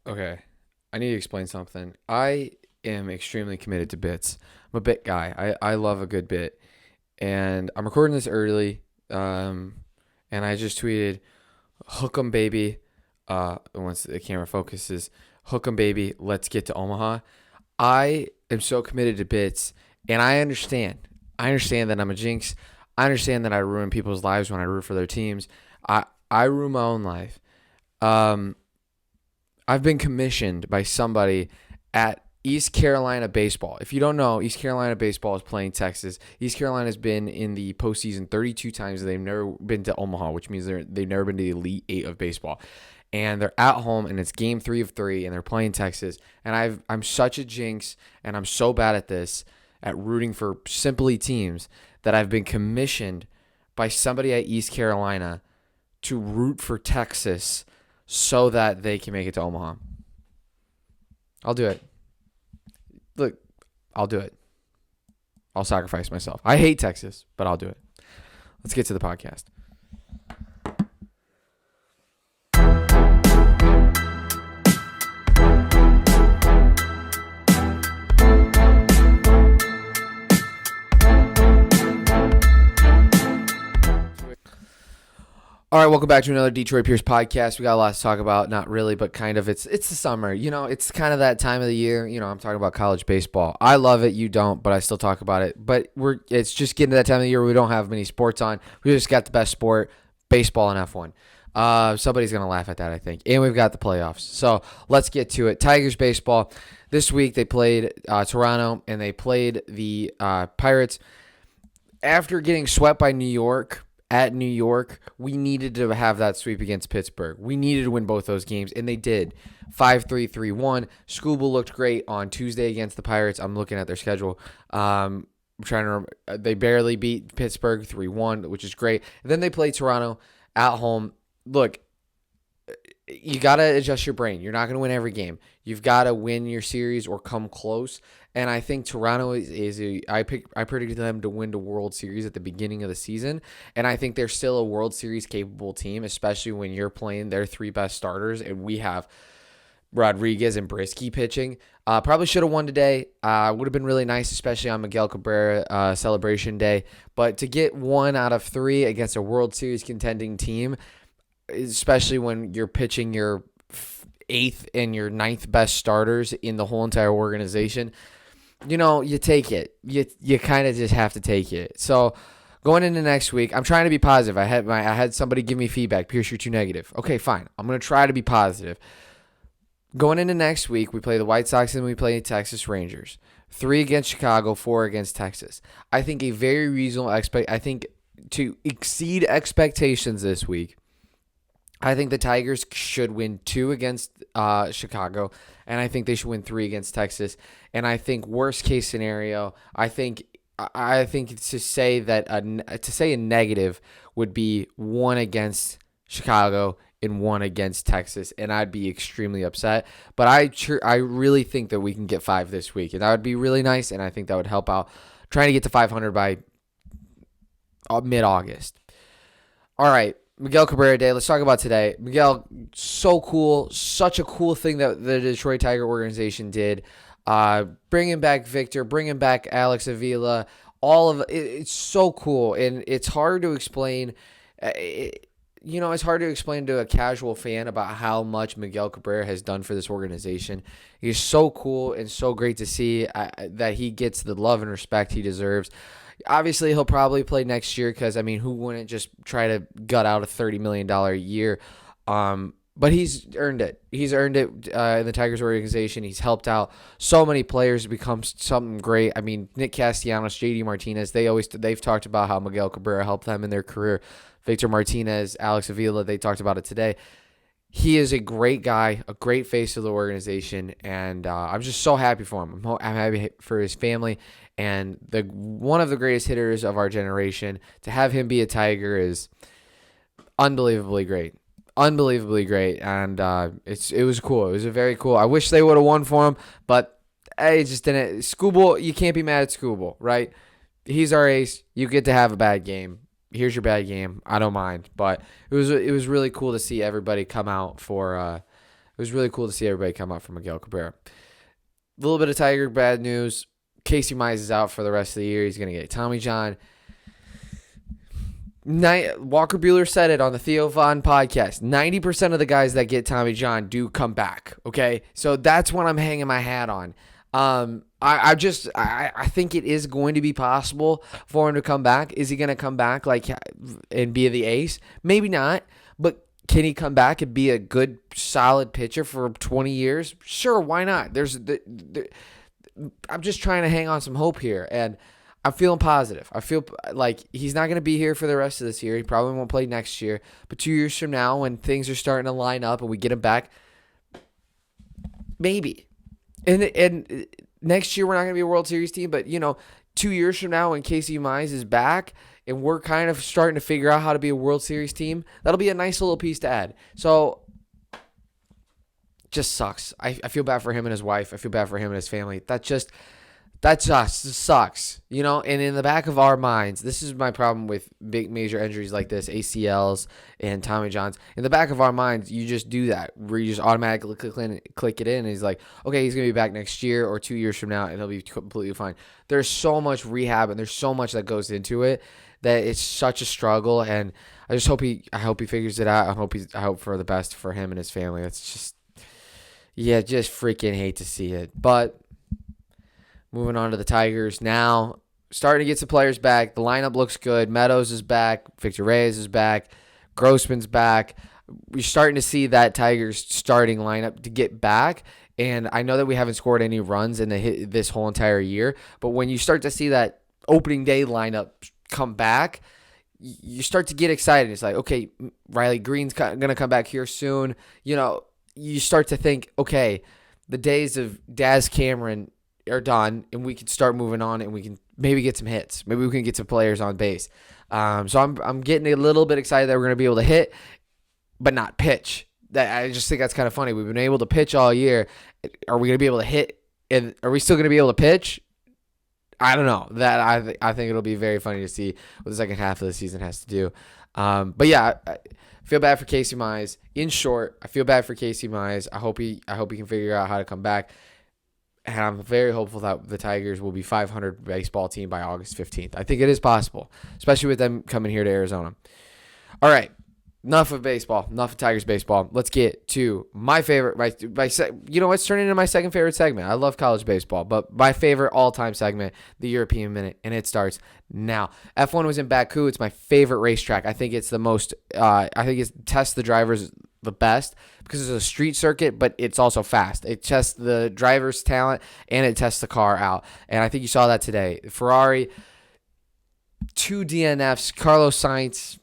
Okay, I need to explain something. I am extremely committed to bits. I'm a bit guy. I love a good bit, and I'm recording this early. Um, and I just tweeted, "Hook 'em, baby." Once the camera focuses, "Hook 'em, baby. Let's get to Omaha." I am so committed to bits, and I understand. I understand that I'm a jinx. I understand that I ruin people's lives when I root for their teams. I ruin my own life. Um, I've been commissioned by somebody at East Carolina baseball. If you don't know, East Carolina baseball is playing Texas. East Carolina has been in the postseason 32 times. They've never been to Omaha, which means they've never been to the Elite Eight of baseball. And they're at home, and it's game 3 of 3, and they're playing Texas. And I'm such a jinx, and I'm so bad at this, at rooting for simply teams, that I've been commissioned by somebody at East Carolina to root for Texas so that they can make it to Omaha. I'll do it. Look, I'll do it. I'll sacrifice myself. I hate Texas, but I'll do it. Let's get to the podcast. All right, welcome back to another Detroit Pierce podcast. We got a lot to talk about. Not really, but kind of. It's the summer. It's kind of that time of the year. I'm talking about college baseball. I love it. You don't, but I still talk about it. But it's just getting to that time of the year where we don't have many sports on. We just got the best sport, baseball and F1. Somebody's going to laugh at that, I think. And we've got the playoffs. So let's get to it. Tigers baseball. This week they played Toronto, and they played the Pirates. After getting swept by New York, at New York, we needed to have that sweep against Pittsburgh. We needed to win both those games, and they did. 5-3, 3-1. Skubal looked great on Tuesday against the Pirates. I'm looking at their schedule. I'm trying to remember. They barely beat Pittsburgh 3-1, which is great. And then they play Toronto at home. Look, you got to adjust your brain. You're not going to win every game. You've got to win your series or come close. And I think Toronto I predicted them to win the World Series at the beginning of the season. And I think they're still a World Series capable team, especially when you're playing their three best starters. And we have Rodriguez and Brisky pitching. Probably should have won today. Would have been really nice, especially on Miguel Cabrera celebration day. But to get 1 out of 3 against a World Series contending team, especially when you're pitching your 8th and your 9th best starters in the whole entire organization, you take it. You kind of just have to take it. So going into next week, I'm trying to be positive. I had somebody give me feedback. Pierce, you're too negative. Okay, fine. I'm going to try to be positive. Going into next week, we play the White Sox and we play the Texas Rangers. 3 against Chicago, 4 against Texas. I think a very reasonable I think to exceed expectations this week, I think the Tigers should win 2 against Chicago, and I think they should win 3 against Texas. And I think worst case scenario, I think to say a negative would be 1 against Chicago and 1 against Texas, and I'd be extremely upset. But I really think that we can get 5 this week, and that would be really nice, and I think that would help out trying to get to 500 by mid-August. All right. Miguel Cabrera Day. Let's talk about today. Miguel, so cool. Such a cool thing that the Detroit Tiger organization did. Bringing back Victor, bringing back Alex Avila. All of it. It's so cool. And it's hard to explain. It's hard to explain to a casual fan about how much Miguel Cabrera has done for this organization. He's so cool and so great to see that he gets the love and respect he deserves. Obviously, he'll probably play next year because, who wouldn't just try to gut out a $30 million a year? But he's earned it. He's earned it in the Tigers organization. He's helped out so many players to become something great. Nick Castellanos, JD Martinez, they've talked about how Miguel Cabrera helped them in their career. Victor Martinez, Alex Avila, they talked about it today. He is a great guy, a great face of the organization, and I'm just so happy for him. I'm happy for his family, and one of the greatest hitters of our generation. To have him be a Tiger is unbelievably great. Unbelievably great, and it was cool. It was very cool. I wish they would have won for him, but it just didn't. Skubal, you can't be mad at Skubal, right? He's our ace. You get to have a bad game. Here's your bad game. I don't mind, but it was really cool to see everybody come out for. It was really cool to see everybody come out for Miguel Cabrera. A little bit of Tiger bad news. Casey Mize is out for the rest of the year. He's going to get Tommy John. Walker Buehler said it on the Theo Von podcast. 90% of the guys that get Tommy John do come back. Okay, so that's what I'm hanging my hat on. I think it is going to be possible for him to come back. Is he going to come back and be the ace? Maybe not, but can he come back and be a good, solid pitcher for 20 years? Sure, why not? I'm just trying to hang on some hope here, and I'm feeling positive. I feel like he's not going to be here for the rest of this year. He probably won't play next year. But 2 years from now, when things are starting to line up and we get him back, maybe. And next year we're not going to be a World Series team. But, 2 years from now when Casey Mize is back and we're kind of starting to figure out how to be a World Series team, that'll be a nice little piece to add. So, just sucks. I feel bad for him and his wife. I feel bad for him and his family. That just sucks, and in the back of our minds, this is my problem with big major injuries like this, ACLs and Tommy Johns. In the back of our minds, you just do that, where you just automatically click it in, and he's like, okay, he's going to be back next year or 2 years from now, and he'll be completely fine. There's so much rehab, and there's so much that goes into it, that it's such a struggle, and I hope he figures it out. I hope for the best for him and his family. It's just freaking hate to see it, but moving on to the Tigers now, starting to get some players back. The lineup looks good. Meadows is back. Victor Reyes is back. Grossman's back. We're starting to see that Tigers starting lineup to get back. And I know that we haven't scored any runs in this whole entire year, but when you start to see that opening day lineup come back, you start to get excited. It's like, okay, Riley Green's going to come back here soon. You start to think, okay, the days of Daz Cameron are done, and we can start moving on, and we can maybe get some hits. Maybe we can get some players on base. So I'm getting a little bit excited that we're going to be able to hit, but not pitch. I just think that's kind of funny. We've been able to pitch all year. Are we going to be able to hit, and are we still going to be able to pitch? I don't know. I think it'll be very funny to see what the second half of the season has to do. But yeah, I feel bad for Casey Mize. In short, I feel bad for Casey Mize. I hope he can figure out how to come back. And I'm very hopeful that the Tigers will be 500 baseball team by August 15th. I think it is possible, especially with them coming here to Arizona. All right, enough of baseball, enough of Tigers baseball. Let's get to my favorite. It's turning into my second favorite segment. I love college baseball, but my favorite all-time segment, the European Minute, and it starts now. F1 was in Baku. It's my favorite racetrack. I think it's the most. I think it tests the drivers the best because it's a street circuit, but it's also fast. It tests the driver's talent and it tests the car out. And I think you saw that today. Ferrari, 2 DNFs, Carlos Sainz,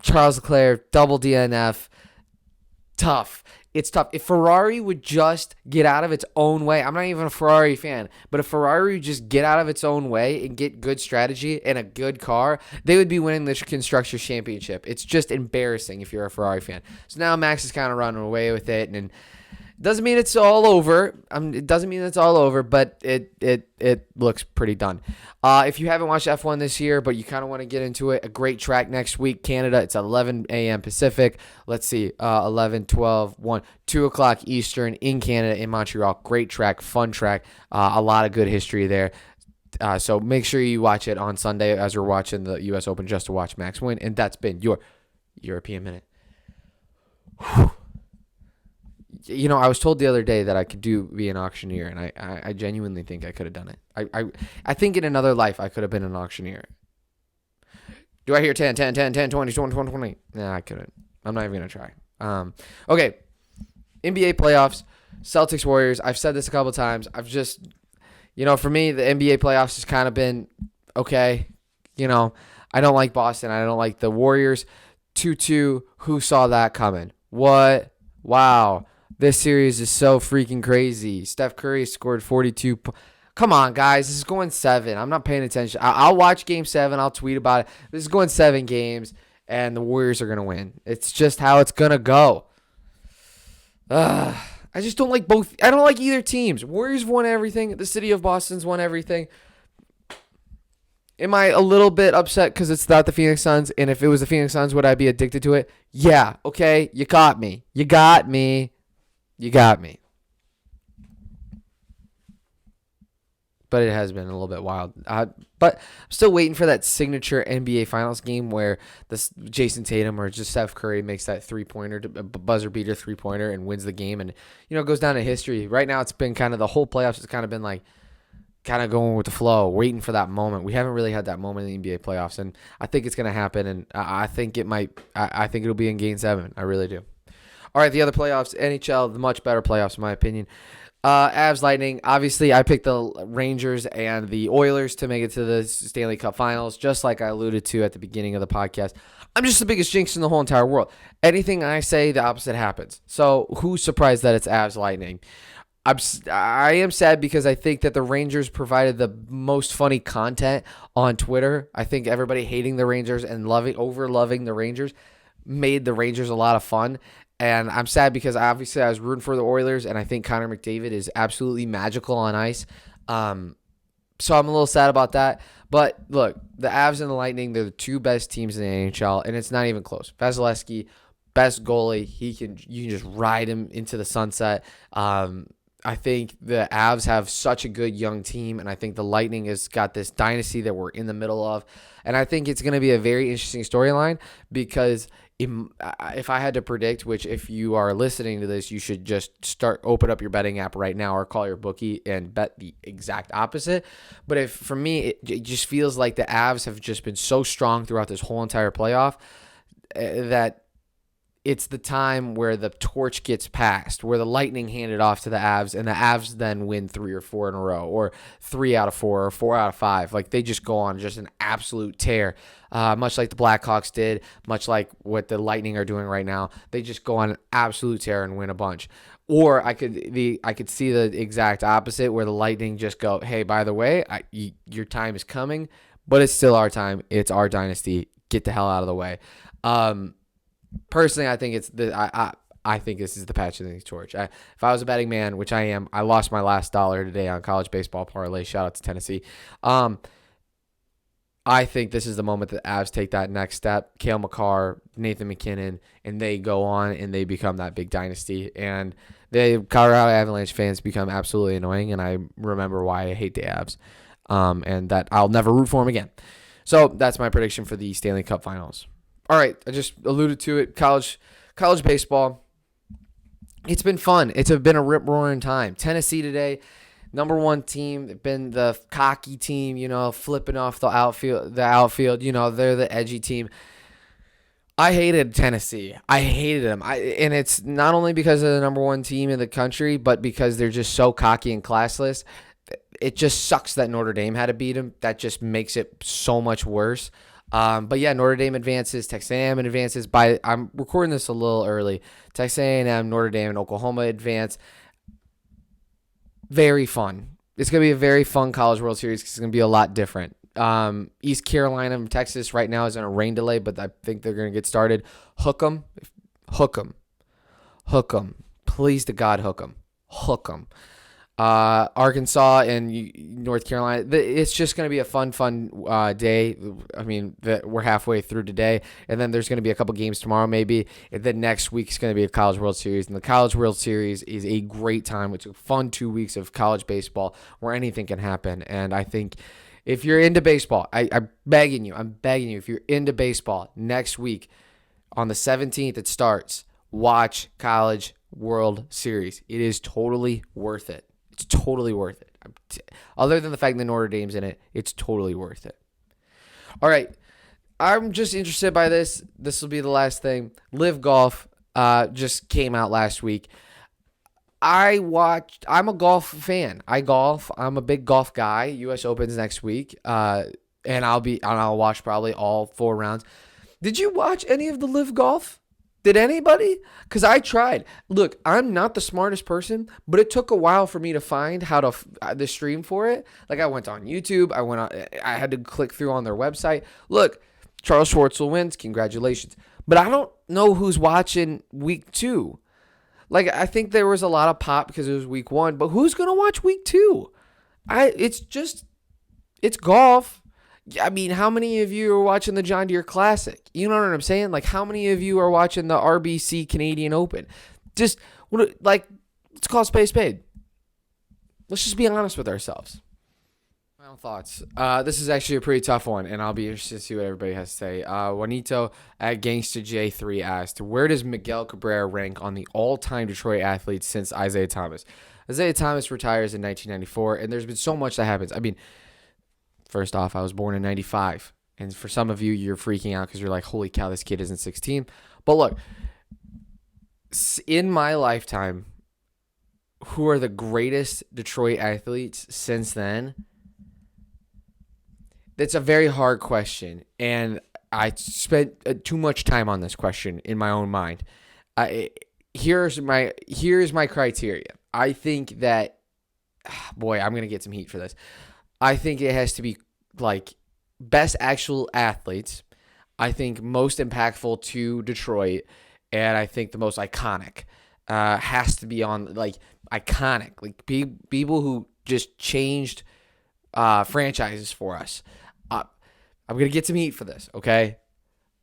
Charles Leclerc, double DNF. Tough. It's tough. If Ferrari would just get out of its own way, I'm not even a Ferrari fan, but if Ferrari would just get out of its own way and get good strategy and a good car, they would be winning the Constructors' Championship. It's just embarrassing if you're a Ferrari fan. So now Max is kind of running away with it, and doesn't mean it's all over. It doesn't mean it's all over, but it looks pretty done. If you haven't watched F1 this year, but you kind of want to get into it, a great track next week, Canada. It's 11 a.m. Pacific. Let's see, 11, 12, 1, 2 o'clock Eastern in Canada, in Montreal. Great track, fun track, a lot of good history there. So make sure you watch it on Sunday as we're watching the U.S. Open just to watch Max win. And that's been your European Minute. Whew. I was told the other day that I could be an auctioneer, and I genuinely think I could have done it. I think in another life I could have been an auctioneer. Do I hear 10, 10, 10, 10, 20, 20, 20, 20? Nah, I couldn't. I'm not even going to try. Okay, NBA playoffs, Celtics, Warriors. I've said this a couple times. I've just, for me, the NBA playoffs has kind of been okay. I don't like Boston. I don't like the Warriors. 2-2. Who saw that coming? What? Wow. This series is so freaking crazy. Steph Curry scored 42. Come on, guys. This is going 7. I'm not paying attention. I'll watch Game 7. I'll tweet about it. This is going 7 games, and the Warriors are going to win. It's just how it's going to go. I just don't like both. I don't like either teams. Warriors won everything. The city of Boston's won everything. Am I a little bit upset because it's not the Phoenix Suns? And if it was the Phoenix Suns, would I be addicted to it? Yeah. Okay. You got me. You got me. But it has been a little bit wild. But I'm still waiting for that signature NBA Finals game where this Jason Tatum or just Steph Curry makes that three-pointer, buzzer beater three-pointer, and wins the game, and it goes down in history. Right now, it's been kind of the whole playoffs has kind of been like kind of going with the flow, waiting for that moment. We haven't really had that moment in the NBA playoffs, and I think it's going to happen, and I think it might. I think it'll be in Game 7. I really do. All right, the other playoffs, NHL, the much better playoffs in my opinion. Avs Lightning. Obviously, I picked the Rangers and the Oilers to make it to the Stanley Cup Finals, just like I alluded to at the beginning of the podcast. I'm just the biggest jinx in the whole entire world. Anything I say, the opposite happens. So who's surprised that it's Avs Lightning? I am sad because I think that the Rangers provided the most funny content on Twitter. I think everybody hating the Rangers and loving the Rangers made the Rangers a lot of fun. And I'm sad because obviously I was rooting for the Oilers, and I think Connor McDavid is absolutely magical on ice. So I'm a little sad about that. But look, the Avs and the Lightning, they're the two best teams in the NHL, and it's not even close. Vasilevsky, best goalie. You can just ride him into the sunset. I think the Avs have such a good young team, and I think the Lightning has got this dynasty that we're in the middle of. And I think it's going to be a very interesting storyline because if I had to predict, which if you are listening to this, you should just open up your betting app right now or call your bookie and bet the exact opposite. But for me, it just feels like the Avs have just been so strong throughout this whole entire playoff that it's the time where the torch gets passed, where the Lightning hand it off to the Avs, and the Avs then win 3 or 4 in a row, or 3 out of 4, or 4 out of 5. Like, they just go on just an absolute tear, much like the Blackhawks did, much like what the Lightning are doing right now. They just go on an absolute tear and win a bunch. Or I could see the exact opposite, where the Lightning just go, hey, by the way, your time is coming, but it's still our time. It's our dynasty. Get the hell out of the way. Personally, I think I think this is the patch of the torch. If I was a betting man, which I am, I lost my last dollar today on college baseball parlay. Shout out to Tennessee. I think this is the moment that Avs take that next step. Cale Makar, Nathan McKinnon, and they go on and they become that big dynasty. And the Colorado Avalanche fans become absolutely annoying, and I remember why I hate the Avs, and that I'll never root for them again. So that's my prediction for the Stanley Cup Finals. All right, I just alluded to it. College baseball. It's been fun. It's been a rip-roaring time. Tennessee today, number 1 team, been the cocky team, flipping off the outfield. They're the edgy team. I hated Tennessee. I hated them. And it's not only because they're the number 1 team in the country, but because they're just so cocky and classless. It just sucks that Notre Dame had to beat them. That just makes it so much worse. But yeah, Notre Dame advances, Texas A&M advances. I'm recording this a little early. Texas A&M, Notre Dame, and Oklahoma advance. Very fun. It's going to be a very fun College World Series because it's going to be a lot different. East Carolina and Texas right now is on a rain delay, but I think they're going to get started. Hook 'em. Please to God, hook 'em. Arkansas and North Carolina. It's just going to be a fun day. I mean, we're halfway through today, and then there's going to be a couple games tomorrow maybe, and then next week is going to be a College World Series, and the College World Series is a great time. It's a fun 2 weeks of college baseball where anything can happen, and I think if you're into baseball, I'm begging you, if you're into baseball, next week on the 17th it starts, watch College World Series. It is totally worth it. It's totally worth it. Other than the fact that Notre Dame's in it, it's totally worth it. All right. I'm just interested by this. This will be the last thing. Live Golf just came out last week. I'm a golf fan. I golf. I'm a big golf guy. U.S. Open's next week. And I'll watch probably all 4 rounds. Did you watch any of the Live Golf? Did anybody? Because I tried. Look, I'm not the smartest person, but it took a while for me to find how to the stream for it. Like, I went on YouTube. I had to click through on their website. Look, Charles Schwartzel wins. Congratulations. But I don't know who's watching week 2. Like, I think there was a lot of pop because it was week 1, but who's going to watch week 2? It's golf. I mean, how many of you are watching the John Deere Classic? You know what I'm saying? Like, how many of you are watching the RBC Canadian Open? Just, like, let's call space spade. Let's just be honest with ourselves. Final thoughts. This is actually a pretty tough one, and I'll be interested to see what everybody has to say. Juanito at Gangsta J3 asked, where does Miguel Cabrera rank on the all-time Detroit athletes since Isaiah Thomas? Isaiah Thomas retires in 1994, and there's been so much that happens. I mean, first off, I was born in 95, and for some of you, you're freaking out because you're like, holy cow, this kid isn't 16. But look, in my lifetime, who are the greatest Detroit athletes since then? That's a very hard question, and I spent too much time on this question in my own mind. Here's my criteria. I think that, boy, I'm gonna get some heat for this. I think it has to be like best actual athletes. I think most impactful to Detroit, and I think the most iconic has to be on like iconic, like people who just changed franchises for us. I'm going to get some heat for this, okay?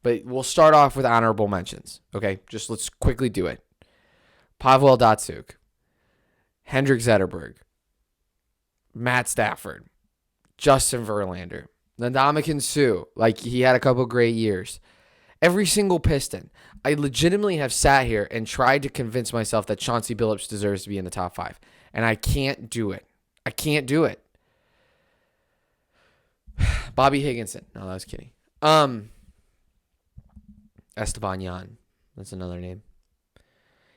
But we'll start off with honorable mentions, okay? Just let's quickly do it. Pavel Datsyuk, Hendrik Zetterberg, Matt Stafford, Justin Verlander, Ndamukong Suh. Like, he had a couple great years. Every single Piston. I legitimately have sat here and tried to convince myself that Chauncey Billups deserves to be in the top 5. And I can't do it. I can't do it. Bobby Higginson. No, I was kidding. Esteban Yan. That's another name.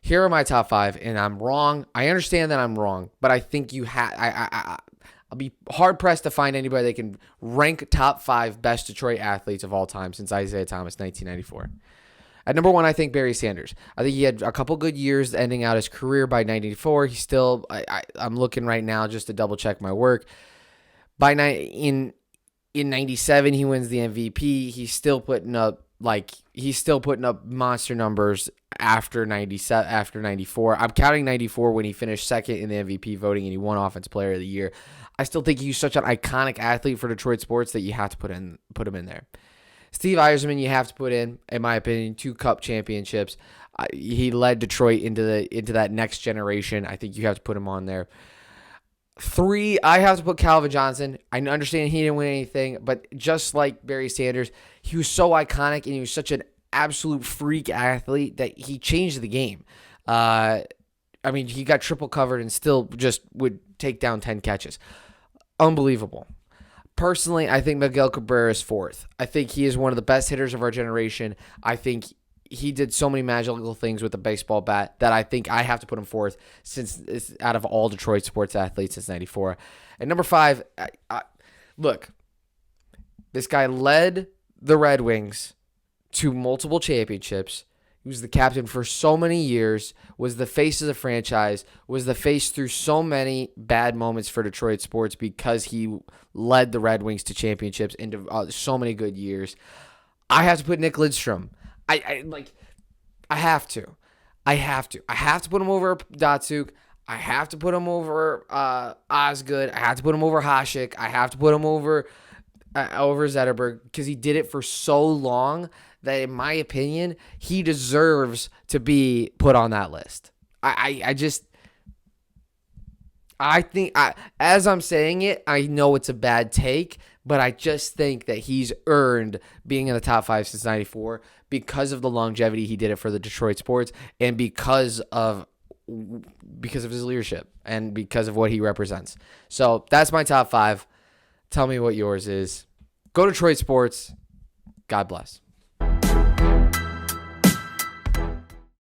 Here are my top 5, and I'm wrong. I understand that I'm wrong, but I think you I'll be hard-pressed to find anybody that can rank top 5 best Detroit athletes of all time since Isaiah Thomas, 1994. At number 1, I think Barry Sanders. I think he had a couple good years ending out his career by 94. He's still, I'm looking right now just to double-check my work. In 97, he wins the MVP. He's still putting up monster numbers after 94. I'm counting 94 when he finished second in the MVP voting and he won Offensive Player of the Year. I still think he's such an iconic athlete for Detroit sports that you have to put him in there. Steve Yzerman, you have to put in my opinion, 2 Cup championships. He led Detroit into that next generation. I think you have to put him on there. 3, I have to put Calvin Johnson. I understand he didn't win anything, but just like Barry Sanders, he was so iconic and he was such an absolute freak athlete that he changed the game. I mean, he got triple covered and still just would take down 10 catches. Unbelievable. Personally, I think Miguel Cabrera is 4th. I think he is one of the best hitters of our generation. I think he did so many magical things with the baseball bat that I think I have to put him 4th since it's out of all Detroit sports athletes since 94. And number 5, look, this guy led the Red Wings to multiple championships. He was the captain for so many years, was the face of the franchise, was the face through so many bad moments for Detroit sports because he led the Red Wings to championships into so many good years. I have to put Nick Lidstrom. I have to. I have to put him over Datsyuk. I have to put him over Osgood. I have to put him over Hasek. I have to put him over Zetterberg because he did it for so long that, in my opinion, he deserves to be put on that list. I think, as I'm saying it, I know it's a bad take, but I just think that he's earned being in the top 5 since 94 because of the longevity he did it for the Detroit sports and because of his leadership and because of what he represents. So that's my top 5. Tell me what yours is. Go Detroit sports. God bless.